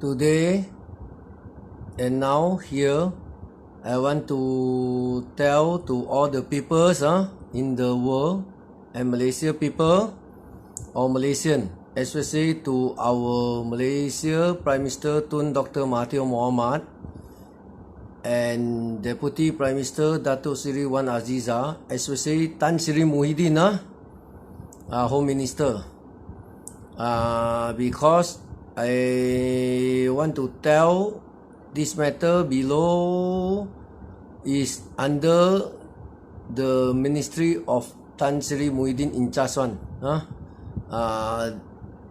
Today and now here, I want to tell to all the peoples in the world and Malaysia people or Malaysian, especially to our Malaysia Prime Minister Tun Dr. Mahathir Mohamad and Deputy Prime Minister Datuk Seri Wan Aziza, especially Tan Sri Muhyiddin, Home Minister, because I want to tell this matter below is under the Ministry of Tan Sri Muhyiddin in charge one,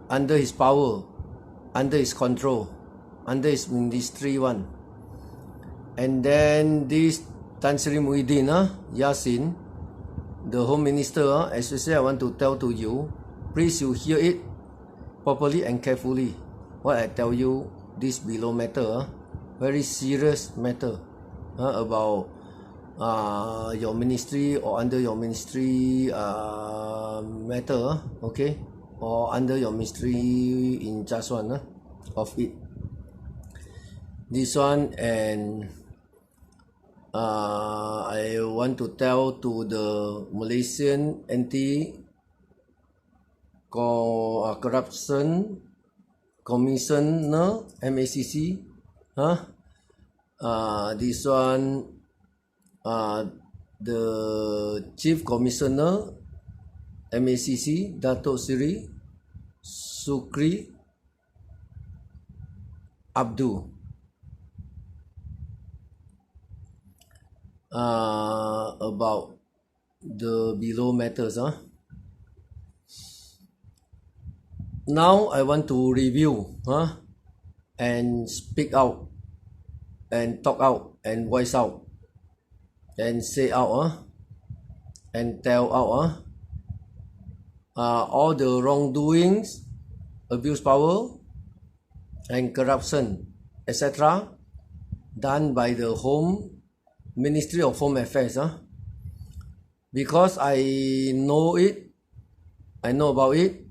under his power, under his control, under his ministry one. And then this Tan Sri Muhyiddin, Yassin, the Home Minister, especially I want to tell to you, please you hear it properly and carefully. What I tell you, this below matter, very serious matter about your ministry or under your ministry matter, okay, or under your ministry in charge one of it. This one, and I want to tell to the Malaysian Anti-Corruption Commissioner, MACC, this one, the Chief Commissioner, MACC, Datuk Seri Sukri Abdul, about the below matters. Now I want to review and speak out and talk out and voice out and say out and tell out all the wrongdoings, abuse power and corruption, etc. done by the Ministry of Home Affairs. Because I know it, I know about it,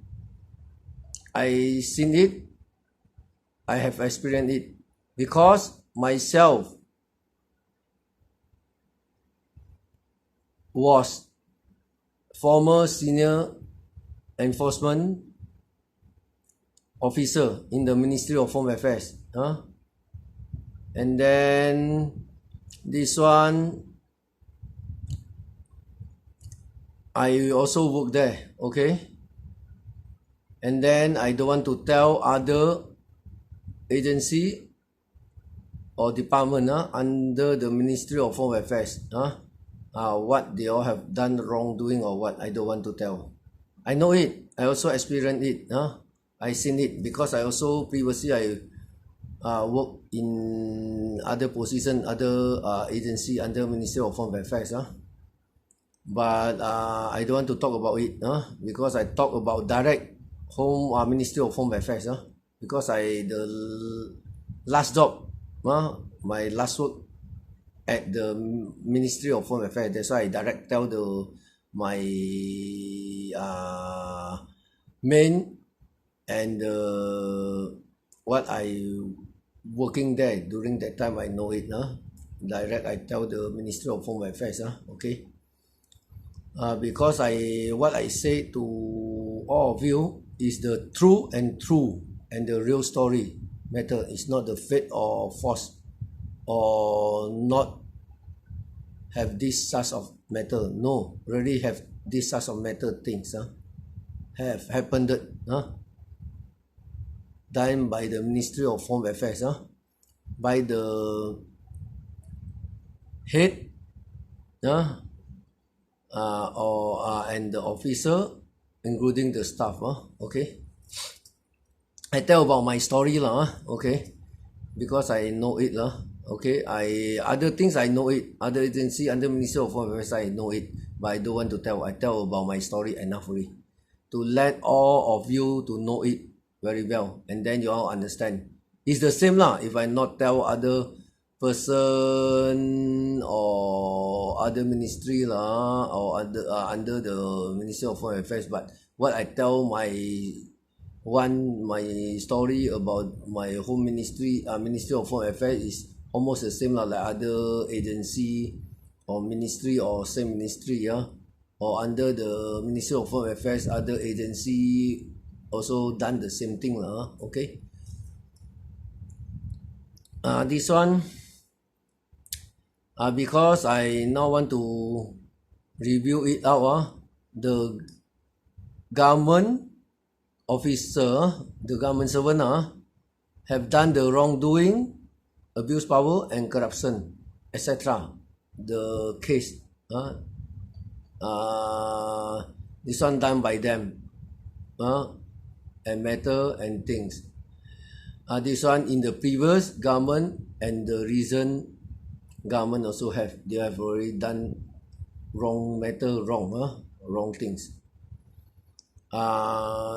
I seen it, I have experienced it, because myself was former senior enforcement officer in the Ministry of Home Affairs, and then this one I also work there, okay. And then I don't want to tell other agency or department under the Ministry of Home Affairs what they all have done wrongdoing or what. I don't want to tell. I know it. I also experienced it. I seen it because I also previously I work in other position, other agency under Ministry of Home Affairs. But I don't want to talk about it because I talk about direct Ministry of Home Affairs, because the last job, my last work at the Ministry of Home Affairs. That's why I direct tell my main and what I working there during that time. I know it. Direct I tell the Ministry of Home Affairs. Okay. Because what I say to all of you is the true and the real story matter. It's not the fake or false or not have this such of matter. No, really have this such of matter things have happened done by the Ministry of Home Affairs, by the head and the officer, including the staff. Okay, I tell about my story okay, because I know it okay. Other things I know it, other agency under Ministry of Home Affairs I know it, but I don't want to tell. I tell about my story enoughly to let all of you to know it very well, and then you all understand. It's the same if I not tell other person or other ministry or under the Ministry of Foreign Affairs, but what I tell my one my story about my home ministry, Ministry of Home Affairs is almost the same like other agency or ministry or same ministry, or under the Ministry of Home Affairs, other agency also done the same thing, okay. This one, because I now want to review it out, the government officer, the government servant have done the wrongdoing, abuse power and corruption, etc. The case, this one done by them, and matter and things. This one in the previous government and the recent government also have. They have already done wrong matter, wrong things.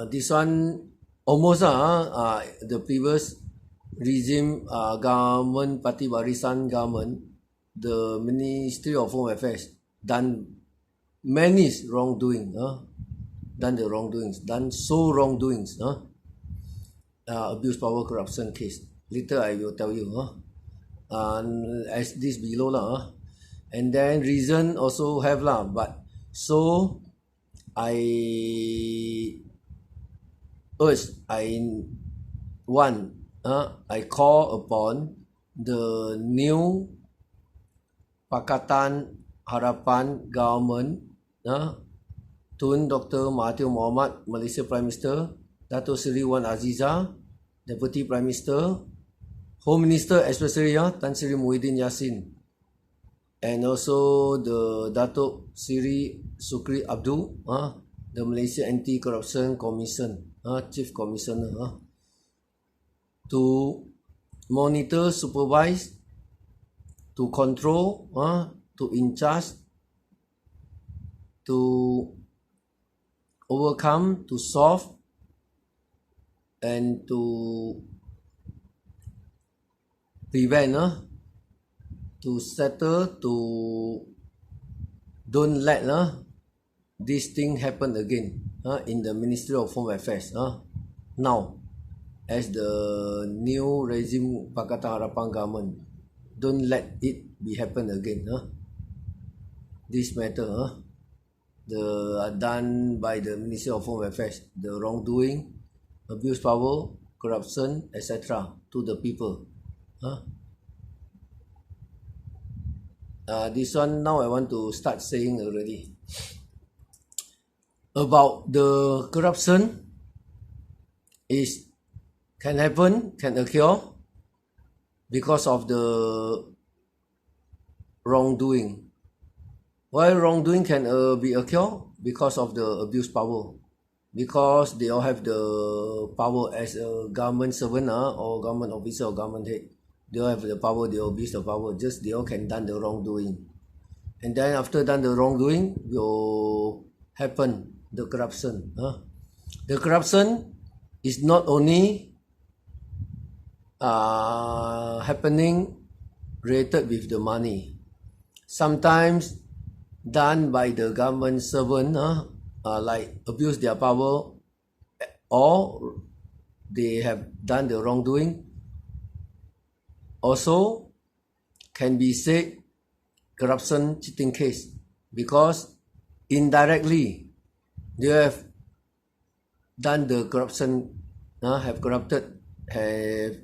This one almost the previous regime government, party Barisan government, the Ministry of Home Affairs done many wrongdoing, done the wrongdoings, done so wrongdoings, abuse power corruption case. Later I will tell you, as this below and then reason also have but so I urge, I call upon the new Pakatan Harapan government, Tun Dr. Mahathir Mohamad, Malaysia Prime Minister, Dato Seri Wan Aziza, Deputy Prime Minister, Home Minister especially, Tan Sri Muhyiddin Yassin, and also the Dato Sri Sukri Abdul, the Malaysia Anti-Corruption Commission, Chief Commissioner, to monitor, supervise, to control, to in charge, to overcome, to solve, and to prevent, to settle, to don't let this thing happen again in the Ministry of Home Affairs now as the new regime Pakata Harapan government. Don't let it be happen again. This matter the done by the Ministry of Home Affairs, the wrongdoing, abuse power, corruption, etc. to the people. This one now I want to start saying already about the corruption is can happen, can occur because of the wrongdoing. Why wrongdoing can be occur? Because of the abuse power. Because they all have the power as a government servant or government officer or government head. They all have the power, they abuse the power. Just they all can done the wrongdoing. And then after done the wrongdoing, will happen the corruption. The corruption is not only happening related with the money. Sometimes done by the government servant, like abuse their power, or they have done the wrongdoing. Also can be said corruption cheating case, because indirectly they have done the corruption, have corrupted, have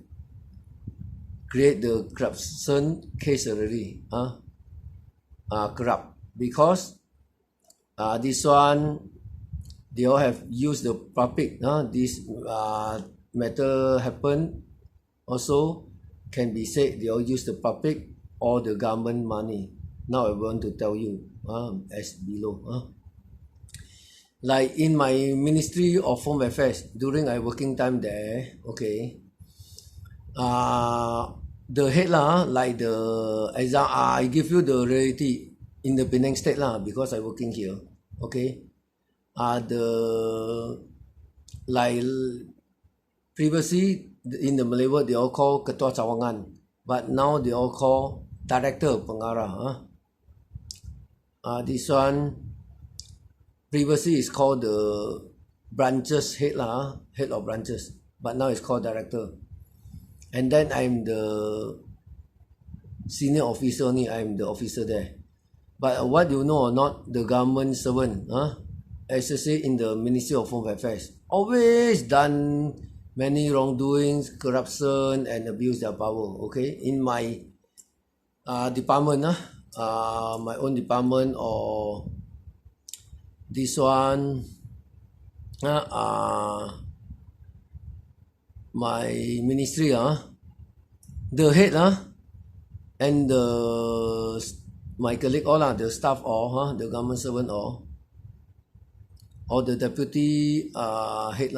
create the corruption case already, corrupt, because this one they all have used the public, this matter happen also can be said they all use the public or the government money. Now I want to tell you as below. Like in my Ministry of Home Affairs, during my working time there, okay, the head like the example, I give you the reality in the Penang State because I working here, okay. The like previously in the Malay word they all call Ketua Cawangan, but now they all call Director Pengarah. This one previously is called the branches head lah, head of branches, but now it's called director. And then I'm the senior officer only, I'm the officer there. But what you know or not, the government servant, especially in the Ministry of Home Affairs, always done many wrongdoings, corruption, and abuse their power. Okay, in my department, my own department, or this one, my ministry, the head, and my colleague all, the staff all, the government servant all, or the deputy head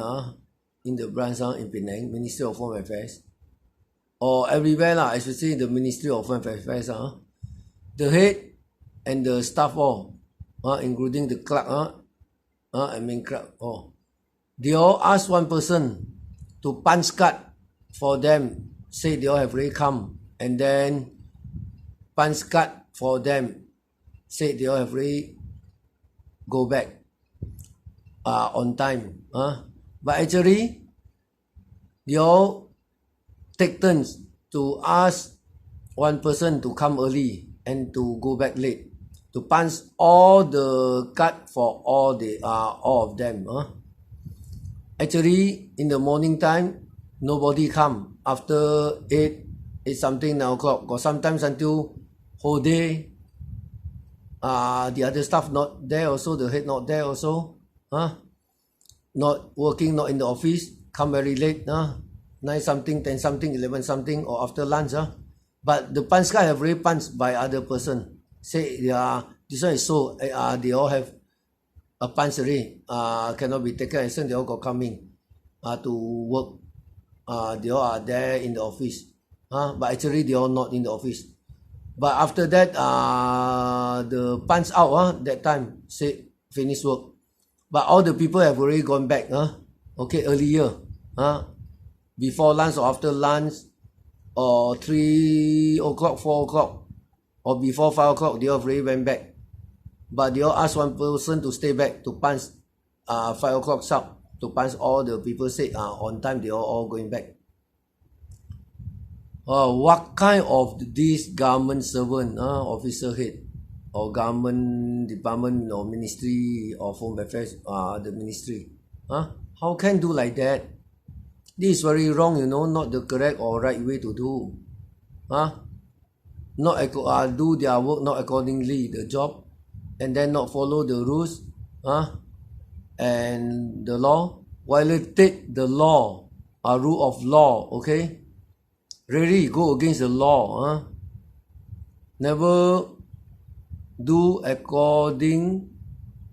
in the branch in Penang, Ministry of Home Affairs, or everywhere especially the Ministry of Home Affairs, the head and the staff all, including the clerk, and main clerk all, they all ask one person to punch card for them, say they all have already come, and then punch card for them, say they all have already go back on time. But actually, they all take turns to ask one person to come early and to go back late, to punch all the card for all of them. Actually, in the morning time, nobody come. After 8 something, 9 o'clock, or sometimes until whole day, the other staff not there also, the head not there also, not working, not in the office, come very late, 9 something, 10 something, 11 something, or after lunch. But the punch card have already punched by other person. Say, this one is so, they all have a punch already, cannot be taken action, they all got coming to work. They all are there in the office. But actually they all not in the office. But after that, the punch out, that time, say, finish work. But all the people have already gone back, okay, earlier, before lunch or after lunch, or 3 o'clock, 4 o'clock, or before 5 o'clock, they all already went back. But they all ask one person to stay back to punch 5 o'clock sharp, to punch all the people say on time, they are all going back. What kind of this government servant, officer head, or government department or Ministry of Home Affairs, the ministry, how can do like that? This is very wrong, not the correct or right way to do. Not do their work not accordingly, the job, and then not follow the rules, and the law, violate the law, rule of law, okay? Really go against the law, never do according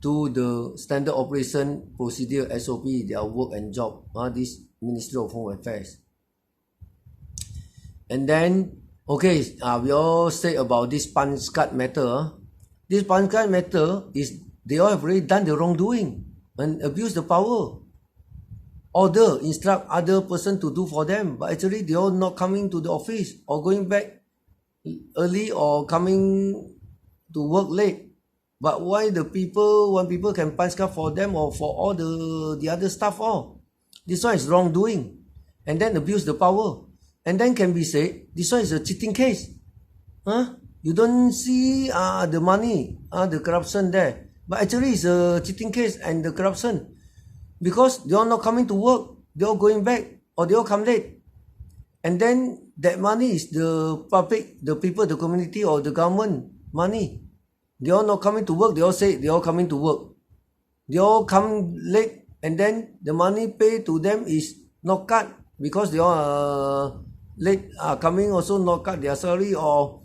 to the standard operation procedure, SOP, their work and job, this Ministry of Home Affairs. And then, okay, we all say about this punch card matter. This punch card matter is they all have already done the wrongdoing and abuse the power. Order, instruct other person to do for them, but actually they all not coming to the office or going back early or coming to work late. But why one people can punch card for them or for all the other staff all? This one is wrongdoing, and then abuse the power, and then can be said this one is a cheating case. You don't see the money, the corruption there, but actually it's a cheating case and the corruption, because they are not coming to work, they are going back, or they all come late, and then that money is the public, the people, the community, or the government money. They are not coming to work, they all say they are coming to work, they all come late, and then the money paid to them is not cut, because they are late, coming also not cut their salary, or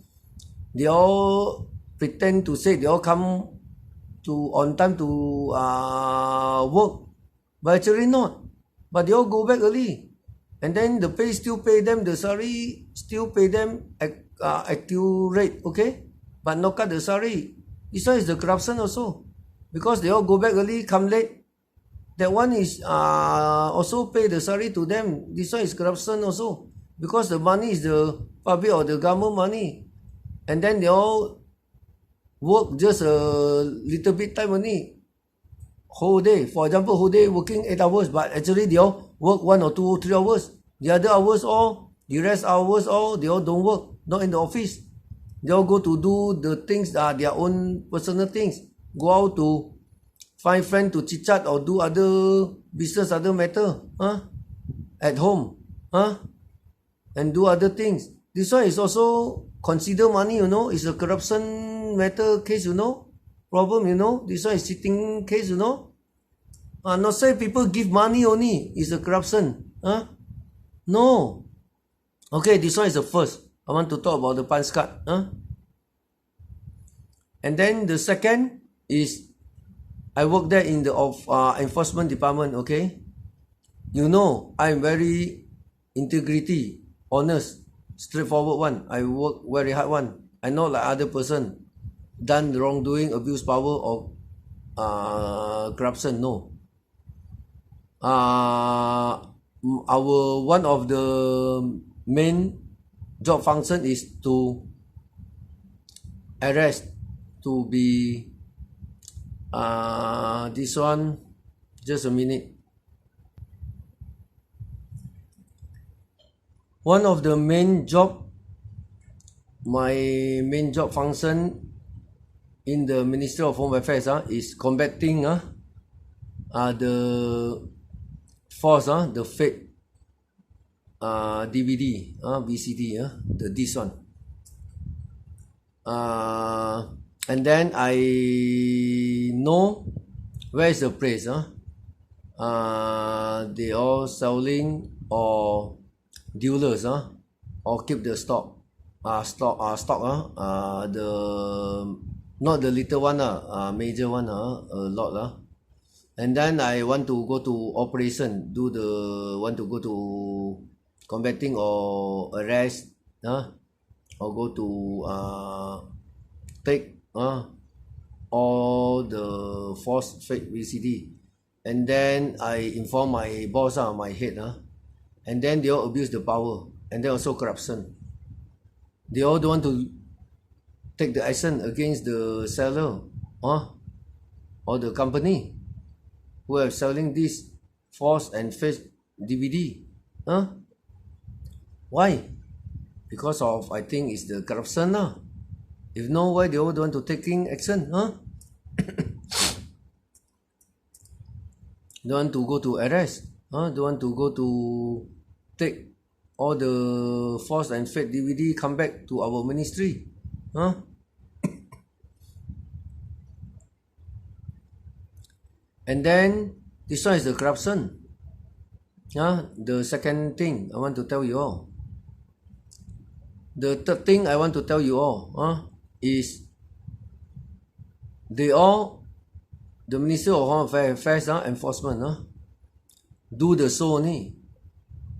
they all pretend to say they all come to on time to work, but actually not. But they all go back early, and then the pay still pay them, the salary still pay them accurate, okay, but not cut the salary. This one is the corruption also, because they all go back early, come late. That one is also pay the salary to them. This one is corruption also, because the money is the public or the government money, and then they all work just a little bit time only, whole day. For example, whole day working 8 hours, but actually they all work 1 or 2 or 3 hours. The other hours all, the rest hours all, they all don't work, not in the office. They all go to do the things that are their own personal things. Go out to find friends to chit chat or do other business, other matter, at home, and do other things. This one is also consider money, you know. It's a corruption matter case, you know. Problem, you know. This one is cheating case, you know. Not say people give money only. It's a corruption. No. Okay, this one is the first. I want to talk about the punch card. And then the second is I work there in the enforcement department, okay. You know, I'm very integrity, honest, straightforward one. I work very hard one. I not like other person done wrongdoing, abuse power or corruption. No. Our one of the main job function is to arrest, to be this one, just a minute. One of the main job, my main job function in the Ministry of Home Affairs is combating the force, the fake DVD, VCD, this one. And then I know where is the place. They all selling or dealers, or keep the stock. The not the little one, major one, a lot. And then I want to go to operation, want to go to combating or arrest, or go to take all the false fake VCD. And then I inform my boss, my head, and then they all abuse the power, and then also corruption. They all don't want to take the action against the seller, or the company who are selling this false and fake DVD. Why? Because of, I think, it's the corruption. If no, why they all don't want to taking action? Don't want to go to arrest. Don't want to go to take all the false and fake DVD come back to our ministry. And then this one is the corruption. The second thing I want to tell you all. The third thing I want to tell you all is the Ministry of Home Affairs, enforcement, do the so only.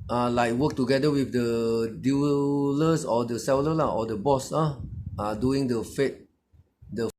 Like work together with the dealers or the seller or the boss, doing the fake